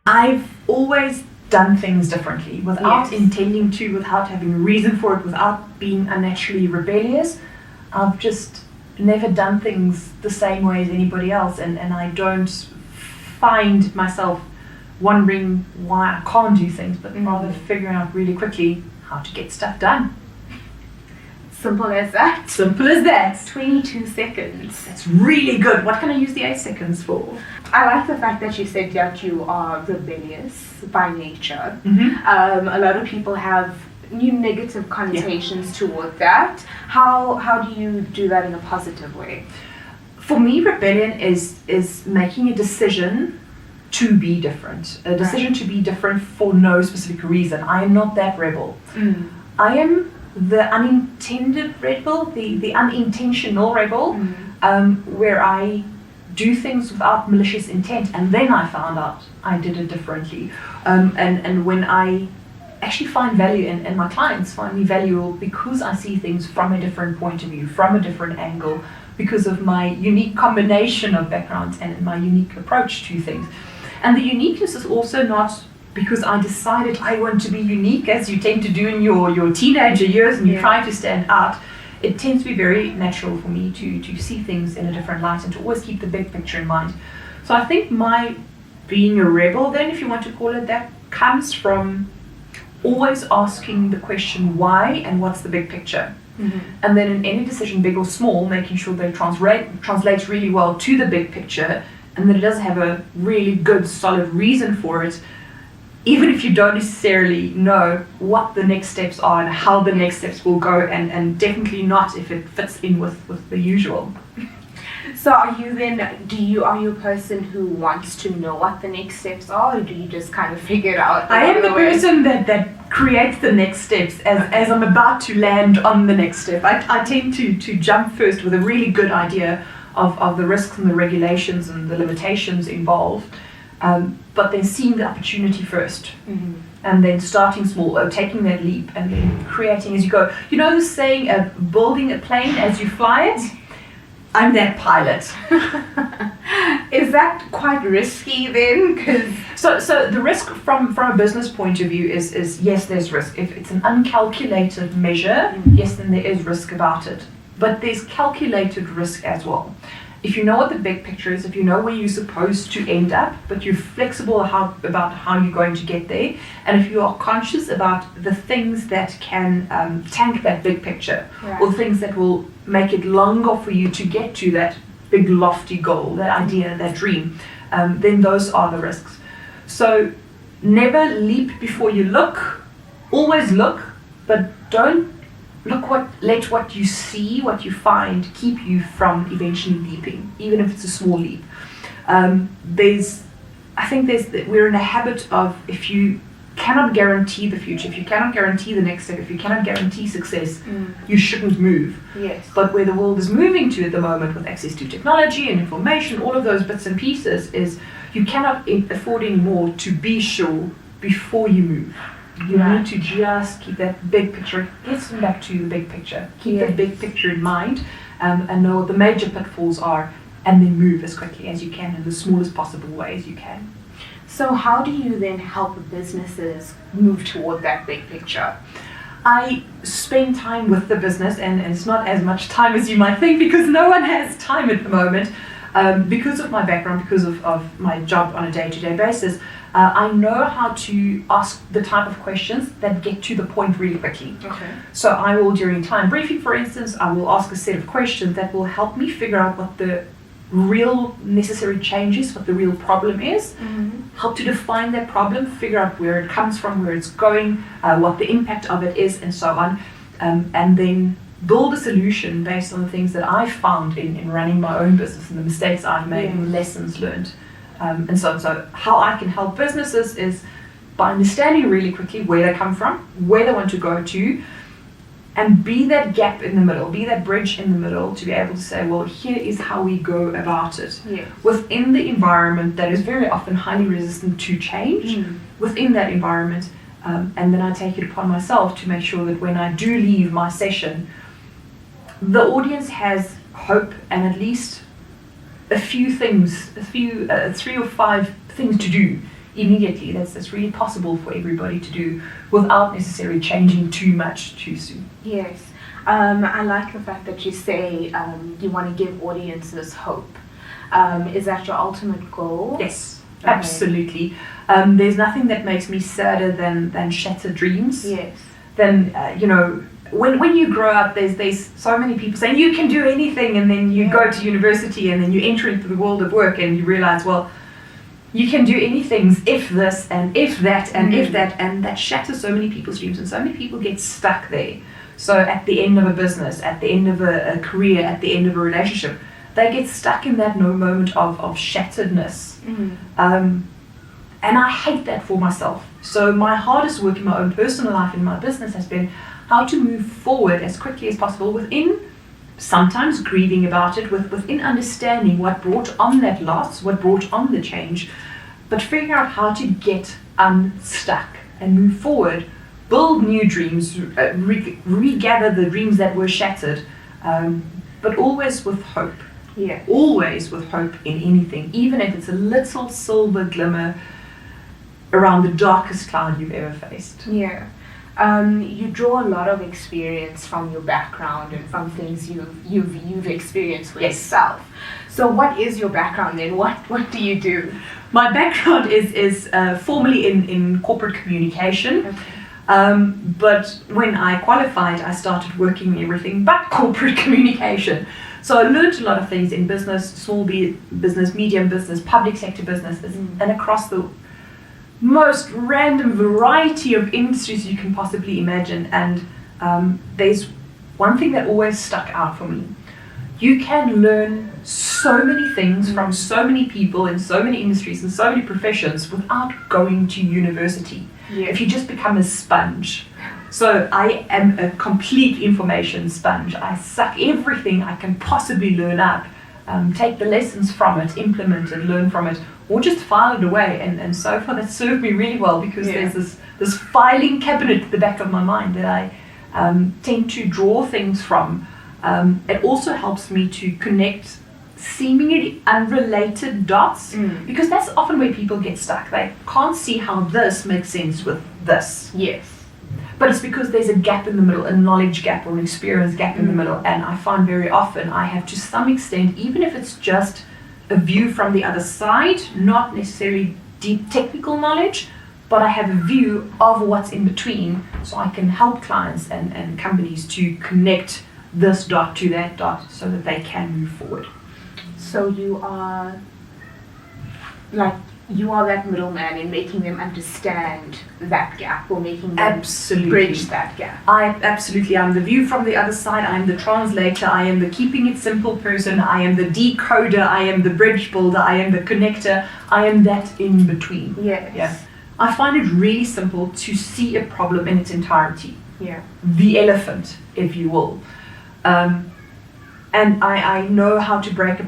I've always done things differently without intending to, without having a reason for it, without being unnaturally rebellious. I've just never done things the same way as anybody else, and I don't find myself wondering why I can't do things, but rather figuring out really quickly how to get stuff done. Simple as that. Simple as that. 22 seconds. That's really good. What can I use the 8 seconds for? I like the fact that you said that you are rebellious by nature. A lot of people have negative connotations toward that. How do you do that in a positive way? For me, rebellion is making a decision to be different. A decision to be different for no specific reason. I am not that rebel. I am the unintended rebel, the unintentional rebel, where I do things without malicious intent, and then I found out I did it differently. And when I actually find value, and my clients find me valuable because I see things from a different point of view, from a different angle, because of my unique combination of backgrounds and my unique approach to things. And the uniqueness is also not because I decided I want to be unique, as you tend to do in your teenager years, and you try to stand out. It tends to be very natural for me to see things in a different light and to always keep the big picture in mind. So I think my being a rebel, then, if you want to call it that, comes from always asking the question why and what's the big picture. And then in any decision, big or small, making sure that it translates really well to the big picture, and that it does have a really good, solid reason for it, even if you don't necessarily know what the next steps are and how the next steps will go, and definitely not if it fits in with the usual. So are you a person who wants to know what the next steps are, or do you just kind of figure it out? I am the person that creates the next steps as I'm about to land on the next step. I tend to jump first with a really good idea of the risks and the regulations and the limitations involved, but then seeing the opportunity first, and then starting small, or taking that leap, and then creating as you go. You know the saying, building a plane as you fly it? I'm that pilot. Is that quite risky then? So the risk from a business point of view is yes, there's risk. If it's an uncalculated measure, yes, then there is risk about it. But there's calculated risk as well. If you know what the big picture is, if you know where you're supposed to end up, but you're flexible about how you're going to get there, and if you are conscious about the things that can tank that big picture, or things that will make it longer for you to get to that big lofty goal, that idea, that dream, then those are the risks. So never leap before you look. Always look, but don't let what you see, what you find, keep you from eventually leaping, even if it's a small leap. We're in a habit of, if you cannot guarantee the future, if you cannot guarantee the next step, if you cannot guarantee success, you shouldn't move. Yes. But where the world is moving to at the moment, with access to technology and information, all of those bits and pieces, is you cannot afford anymore to be sure before you move. You need to just keep that big picture, get back to the big picture, keep that big picture in mind, and know what the major pitfalls are, and then move as quickly as you can in the smallest possible way as you can. So how do you then help businesses move toward that big picture? I spend time with the business, and it's not as much time as you might think, because no one has time at the moment. Because of my background, because of my job on a day-to-day basis, I know how to ask the type of questions that get to the point really quickly. Okay. So I will, during client briefing, for instance, I will ask a set of questions that will help me figure out what the real necessary change is, what the real problem is, help to define that problem, figure out where it comes from, where it's going, what the impact of it is, and so on, and then build a solution based on the things that I've found in running my own business and the mistakes I've made and the lessons learned. And so how I can help businesses is by understanding really quickly where they come from, where they want to go to, and be that gap in the middle, be that bridge in the middle, to be able to say, well, here is how we go about it. Yes. Within the environment that is very often highly resistant to change, within that environment, and then I take it upon myself to make sure that when I do leave my session, the audience has hope and at least a few things, 3 or 5 things to do immediately. That's really possible for everybody to do without necessarily changing too much too soon. Yes. I like the fact that you say you want to give audiences hope. Is that your ultimate goal? Yes, Okay. absolutely. There's nothing that makes me sadder than shattered dreams. Yes. Then, when you grow up, there's so many people saying you can do anything, and then you go to university, and then you enter into the world of work, and you realize, well, you can do anything if this and if that and if that, and that shatters so many people's dreams, and so many people get stuck there. So at the end of a business, at the end of a career, at the end of a relationship, they get stuck in that moment of shatteredness. And I hate that for myself. So my hardest work in my own personal life, in my business, has been how to move forward as quickly as possible within sometimes grieving about it, within understanding what brought on that loss, what brought on the change, but figuring out how to get unstuck and move forward, build new dreams, regather the dreams that were shattered, but always with hope. Yeah. Always with hope in anything, even if it's a little silver glimmer around the darkest cloud you've ever faced. Yeah. You draw a lot of experience from your background and from things you've experienced with yourself. So what is your background then? What do you do? My background is formally in corporate communication. Okay. But when I qualified, I started working in everything but corporate communication. So I learned a lot of things in business, small business, medium business, public sector businesses, and across the most random variety of industries you can possibly imagine. And there's one thing that always stuck out for me. You can learn so many things from so many people in so many industries and so many professions without going to university. Yeah. If you just become a sponge. So I am a complete information sponge. I suck everything I can possibly learn up, take the lessons from it, implement it, learn from it, or just file it away. And so far that's served me really well, because there's this filing cabinet at the back of my mind that I tend to draw things from. It also helps me to connect seemingly unrelated dots, because that's often where people get stuck. They can't see how this makes sense with this. Yes. But it's because there's a gap in the middle, a knowledge gap or an experience gap in the middle. And I find very often I have, to some extent, even if it's just a view from the other side, not necessarily deep technical knowledge, but I have a view of what's in between, so I can help clients and companies to connect this dot to that dot so that they can move forward. So you are that middleman in making them understand that gap, or making them bridge that gap. I'm the view from the other side. I'm the translator. I am the keeping it simple person. I am the decoder. I am the bridge builder. I am the connector. I am that in between. Yes. Yeah. I find it really simple to see a problem in its entirety. Yeah. The elephant, if you will. And I know how to break it.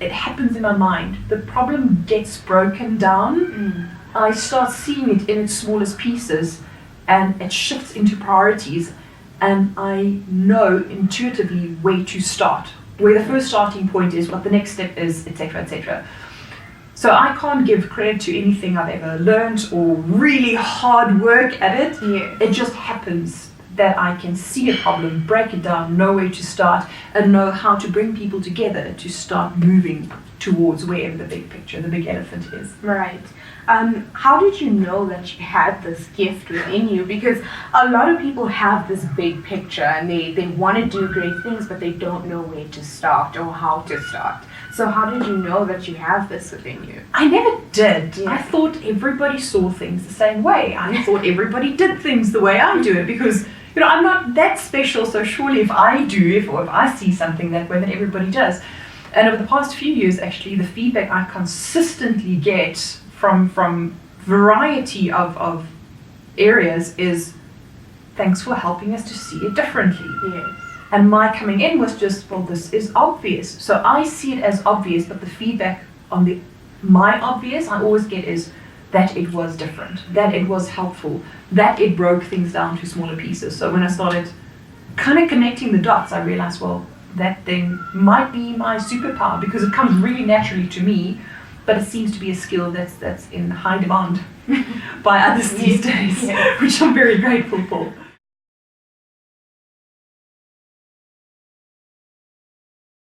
It happens in my mind. The problem gets broken down. I start seeing it in its smallest pieces, and it shifts into priorities. And I know intuitively where to start, where the first starting point is, what the next step is, etc., etc. So I can't give credit to anything I've ever learned or really hard work at it. Yeah. It just happens that I can see a problem, break it down, know where to start, and know how to bring people together to start moving towards wherever the big picture, the big elephant is. Right. How did you know that you had this gift within you? Because a lot of people have this big picture and they want to do great things, but they don't know where to start or how to start. So how did you know that you have this within you? I never did. Yeah. I thought everybody saw things the same way. I thought everybody did things the way I do it, because I'm not that special, so surely if I see something that way, then everybody does. And over the past few years, actually, the feedback I consistently get from variety of areas is, thanks for helping us to see it differently. Yes. And my coming in was just, well, this is obvious. So I see it as obvious, but the feedback on my obvious I always get is that it was different, that it was helpful, that it broke things down to smaller pieces. So when I started kind of connecting the dots, I realized, well, that thing might be my superpower, because it comes really naturally to me, but it seems to be a skill that's in high demand by others these days, which I'm very grateful for.